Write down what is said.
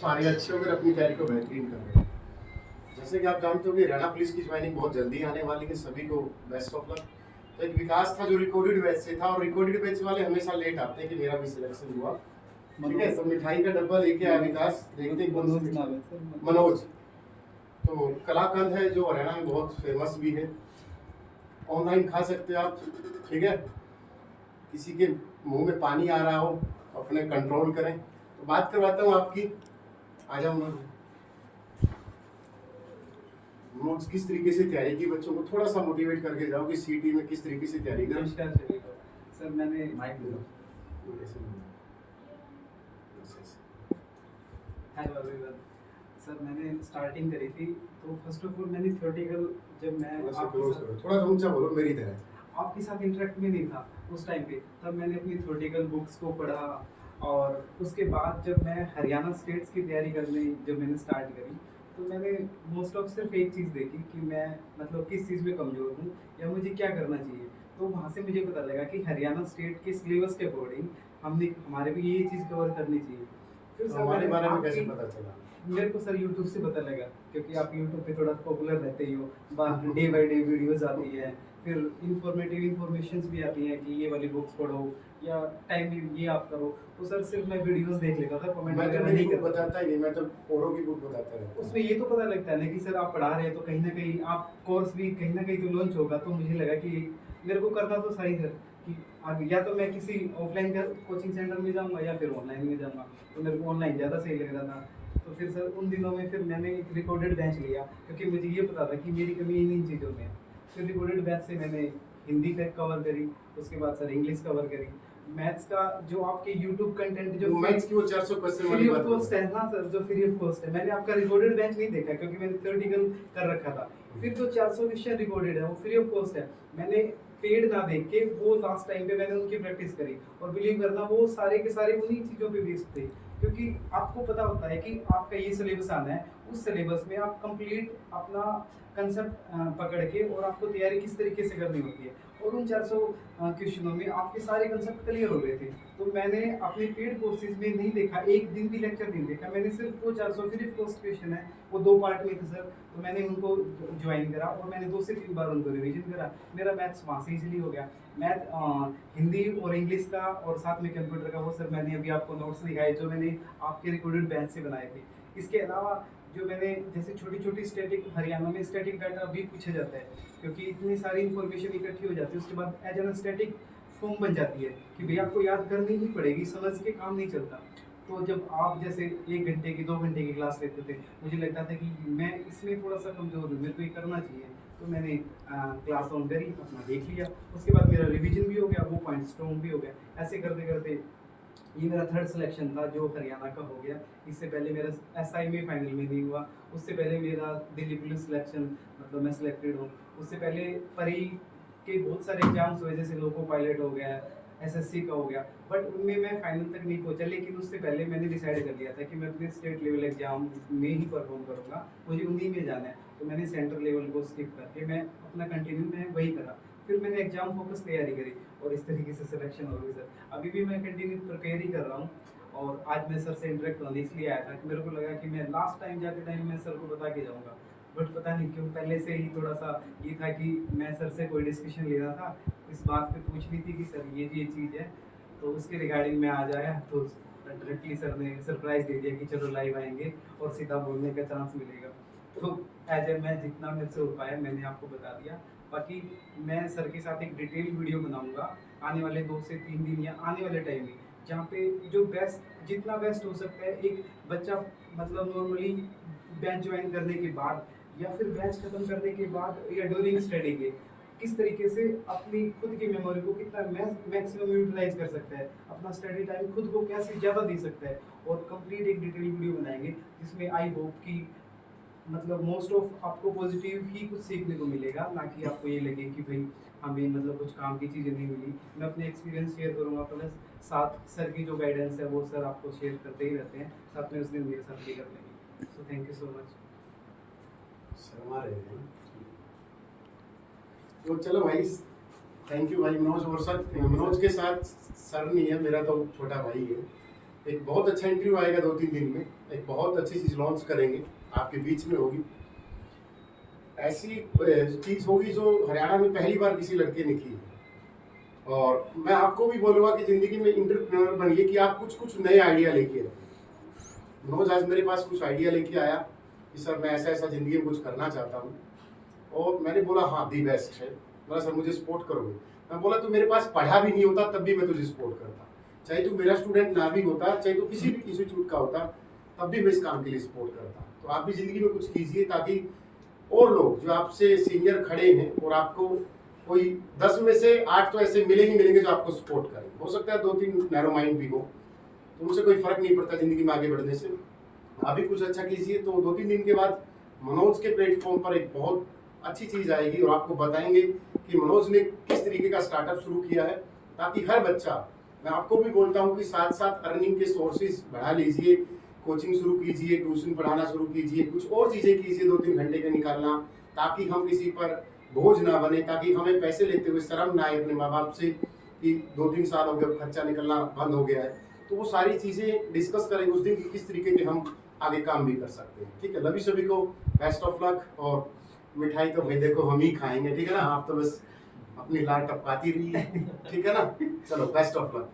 सारे अच्छे होकर अपनी तैयारी को बेहतरीन कर रहे हैं। जैसे कि आप जानते हो कि हरियाणा पुलिस की ज्वाइनिंग बहुत जल्दी आने वाली है, सभी को बेस्ट ऑफ लक। तो एक विकास था जो रिकॉर्डेड बैच से था, और रिकॉर्डेड बैच वाले हमेशा लेट आते हैं कि मेरा भी सिलेक्शन हुआ। ठीक है, तो मिठाई का डब्बा लेके आया विकास, देखते हैं कौन सी। मनोज, तो कलाकंद है जो हरियाणा में बहुत फेमस भी है, ऑनलाइन खा सकते हो आप। ठीक है, किसी के मुंह में पानी आ रहा हो अपने कंट्रोल करें। तो बात करवाता हूँ आपकी, आ जाओ मनोज, किस तरीके से तैयारी की, बच्चों को थोड़ा सा मोटिवेट करके जाओ कि सीटी में किस तरीके से तैयारी करें। नमस्कार सभी को। सर मैंने हेलो एवरीवन। सर मैंने स्टार्टिंग करी थी, तो फर्स्ट ऑफ ऑल मैंने थ्योरेटिकल, जब मैं थोड़ा ऊंचा बोलो मेरी तरह, आपके साथ इंटरेक्ट में नहीं था उस टाइम पे, तब मैंने अपनी थ्योरेटिकल बुक्स को पढ़ा। और उसके बाद जब मैं हरियाणा स्टेट्स की तैयारी करने जब मैंने स्टार्ट करी, तो मैंने मोस्ट ऑफ सिर्फ एक चीज़ देखी कि मैं मतलब किस चीज़ में कमज़ोर हूँ या मुझे क्या करना चाहिए। तो वहाँ से मुझे पता लगा कि हरियाणा स्टेट के सिलेबस के अकॉर्डिंग हमारे को ये चीज़ कवर करनी चाहिए। फिर तो हमारे बारे में कैसे पता चला? मेरे को सर यूट्यूब से पता लगा, क्योंकि आप यूट्यूब पे थोड़ा पॉपुलर रहते ही हो, डे बाय डे वीडियोस आती है, फिर इंफॉर्मेटिव इंफॉर्मेशंस भी आती हैं कि ये वाली बुक्स पढ़ो या टाइम ये आप करो। तो सर सिर्फ मैं वीडियोस देख लेता था, कमेंट मैं वगैरह तो नहीं बुक करता। बताता ही नहीं, मैं तो औरों की बुक बताता रहता हूं। उसमें ये तो पता लगता है ना कि सर आप पढ़ा रहे हैं, तो कहीं ना कहीं आप कोर्स भी कहीं ना कहीं तो लॉन्च होगा। तो मुझे लगा कि मेरे को करना तो सही है कि आगे या तो मैं किसी ऑफलाइन कोचिंग सेंटर में जाऊंगा या फिर ऑनलाइन में जाऊंगा। तो मेरे को ऑनलाइन ज़्यादा सही लग रहा था। तो फिर सर उन दिनों में फिर मैंने एक रिकॉर्डेड बैच लिया, क्योंकि मुझे ये पता था कि मेरी कमी इन चीज़ों में है। फिर रिकॉर्डेड बैच से मैंने हिंदी तक कवर करी, उसके बाद सर इंग्लिश कवर करी। मैथ्स का जो आपके यूट्यूब कंटेंट जो मैथ्स की वो 400 क्वेश्चन वाली फ्री बात ऑफ कॉस्ट है ना सर, जो फ्री ऑफ कॉस्ट है। मैंने आपका रिकॉर्डेड बैच नहीं देखा, क्योंकि मैंने थ्योरेटिकल कर रखा था। फिर जो 400 क्वेश्चन रिकॉर्डेड है वो फ्री ऑफ कॉस्ट है। मैंने पेड ना देख के वो लास्ट टाइम पे मैंने उनकी प्रैक्टिस करी, और बिलीव करना वो सारे के सारे उन्हीं चीज़ों पे बेस्ड थे। क्योंकि आपको पता होता है कि आपका ये सिलेबस आना है, उस सिलेबस में आप कंप्लीट अपना कंसेप्ट पकड़ के और आपको तैयारी किस तरीके से करनी होती है। और उन 400 क्वेश्चनों में आपके सारे कंसेप्ट क्लियर हो गए थे। तो मैंने अपने पेड कोर्सेज में नहीं देखा, एक दिन भी लेक्चर नहीं देखा। मैंने सिर्फ वो 400 फ्री कोर्स क्वेश्चन है, वो 2 पार्ट में थे सर। तो मैंने उनको ज्वाइन करा और मैंने 2 से 3 बार उनको रिवीजन करा। मेरा मैथ्स वहाँ से इजीली हो गया। मैथ हिंदी और इंग्लिश का और साथ में कंप्यूटर का, वो सर मैंने अभी आपको नोट्स दिखाए जो मैंने आपके रिकॉर्डेड बैच से बनाए थे। इसके अलावा जो मैंने जैसे छोटी छोटी स्टैटिक, हरियाणा में स्टैटिक डाटा भी पूछा जाता है, क्योंकि इतनी सारी इन्फॉर्मेशन इकट्ठी हो जाती है। उसके बाद एज एन स्टैटिक फॉर्म बन जाती है कि भैया आपको याद करनी ही पड़ेगी, समझ के काम नहीं चलता। तो जब आप जैसे 1 घंटे की 2 घंटे की क्लास लेते थे, मुझे लगता था कि मैं इसमें थोड़ा सा कमज़ोर हूँ, मेरे को ये करना चाहिए। तो मैंने क्लास ऑन करी, अपना देख लिया। उसके बाद मेरा रिवीजन भी हो गया, वो पॉइंट स्ट्रॉन्ग भी हो गया। ऐसे करते करते ये मेरा 3rd सिलेक्शन था जो हरियाणा का हो गया। इससे पहले मेरा एसआई में फाइनल में नहीं हुआ। उससे पहले मेरा दिल्ली पुलिस सिलेक्शन, मतलब मैं सिलेक्टेड हूँ। उससे पहले परी के बहुत सारे एग्जाम्स हुए, जैसे लोको पायलट हो गया, एसएससी का हो गया, बट उनमें मैं फाइनल तक नहीं पहुंचा। लेकिन उससे पहले मैंने डिसाइड कर लिया था कि मैं अपने स्टेट लेवल एग्जाम में ही परफॉर्म करूँगा, मुझे उन्हीं में जाना है। तो मैंने सेंटर लेवल को स्किप करके मैं अपना कंटिन्यू मैं वही करा। फिर मैंने एग्जाम फोकस तैयारी करी और इस तरीके से सिलेक्शन हो गई सर। अभी भी मैं कंटिन्यू प्रिपेयर ही कर रहा हूँ। और आज मैं सर से इंटरेक्ट होने इसलिए आया था कि मेरे को लगा कि मैं लास्ट टाइम जाते टाइम मैं सर को बता के जाऊँगा, बट पता नहीं क्यों पहले से ही थोड़ा सा ये था कि मैं सर से कोई डिस्कशन ले रहा था, इस बात पे पूछनी थी कि सर ये चीज़ है, तो उसके रिगार्डिंग मैं आज आया। तो डायरेक्टली सर ने सरप्राइज दे दिया कि चलो लाइव आएंगे और सीधा बोलने का चांस मिलेगा। तो एज ए मैं जितना मेरे से हो पाया मैंने आपको बता दिया। बाकी मैं सर के साथ एक डिटेल वीडियो बनाऊंगा आने वाले 2 से 3 दिन या आने वाले टाइम में, जहाँ पे जो बेस्ट जितना बेस्ट हो सकता है एक बच्चा, मतलब नॉर्मली बैच ज्वाइन करने के बाद या फिर बैच खत्म करने के बाद या ड्यूरिंग स्टडी के किस तरीके से अपनी खुद की मेमोरी को कितना मैक्सिमम यूटिलाइज कर सकता है, अपना स्टडी टाइम खुद को कैसे ज़्यादा दे सकता है। और कंप्लीट एक डिटेल वीडियो बनाएंगे जिसमें आई होप कि मतलब मोस्ट ऑफ आपको पॉजिटिव ही कुछ सीखने को मिलेगा, ना कि आपको ये लगे कि भाई हमें मतलब कुछ काम की चीज़ें नहीं मिली। मैं अपने एक्सपीरियंस शेयर करूँगा, प्लस साथ सर की जो गाइडेंस है वो सर आपको शेयर करते ही रहते हैं, साथ में उस दिन मेरे साथ भी कर लेंगे। So thank you so much. Sharma रहे हैं तो चलो भाई, थैंक यू भाई मनोज। और सर मनोज के साथ सर नहीं है, मेरा तो छोटा भाई है। एक बहुत अच्छा इंटरव्यू आएगा 2-3 दिन में, एक बहुत अच्छी चीज़ लॉन्च करेंगे, आपके बीच में होगी। ऐसी चीज़ होगी जो हरियाणा में पहली बार किसी लड़के ने की है। और मैं आपको भी बोलूँगा कि ज़िंदगी में एंटरप्रेन्योर बनिए कि आप कुछ नए आइडिया लेके आइए। मनोज आज मेरे पास कुछ आइडिया लेके आया कि सर मैं ऐसा ज़िंदगी में कुछ करना चाहता हूँ, और मैंने बोला हाँ दी बेस्ट है। बोला सर मुझे सपोर्ट करोगे? मैं बोला तू मेरे पास पढ़ा भी नहीं होता तब भी मैं तुझे सपोर्ट करता, चाहे तू मेरा स्टूडेंट ना भी होता, चाहे तू किसी भी इंस्टीट्यूट का होता, तब भी मैं इस काम के लिए सपोर्ट करता। तो आप भी ज़िंदगी में कुछ कीजिए ताकि और लोग जो आपसे सीनियर खड़े हैं, और आपको कोई 10 में से 8 तो ऐसे मिले ही मिलेंगे जो आपको सपोर्ट करें। हो सकता है 2-3 नैरो माइंड भी हो, तो उनसे कोई फर्क नहीं पड़ता ज़िंदगी में आगे बढ़ने से। आप भी कुछ अच्छा कीजिए। तो 2-3 दिन के बाद मनोज के प्लेटफॉर्म पर एक बहुत अच्छी चीज़ आएगी, और आपको बताएंगे कि मनोज ने किस तरीके का स्टार्टअप शुरू किया है, ताकि हर बच्चा, मैं आपको भी बोलता हूँ कि साथ साथ अर्निंग के सोर्सेज बढ़ा लीजिए, कोचिंग शुरू कीजिए, ट्यूशन पढ़ाना शुरू कीजिए, कुछ और चीज़ें कीजिए 2-3 घंटे का निकालना, ताकि हम किसी पर बोझ ना बने, ताकि हमें पैसे लेते हुए शर्म ना आए अपने माँ बाप से कि 2-3 साल हो गए खर्चा निकलना बंद हो गया है। तो वो सारी चीज़ें डिस्कस करेंगे उस दिन कि किस तरीके के हम आगे काम भी कर सकते हैं। ठीक है, लवी सभी को बेस्ट ऑफ लक। और मिठाई तो भाई देखो हम ही खाएंगे, ठीक है ना, आप तो बस अपनी लाट टपकाती रही है, ठीक है ना। चलो बेस्ट ऑफ लक।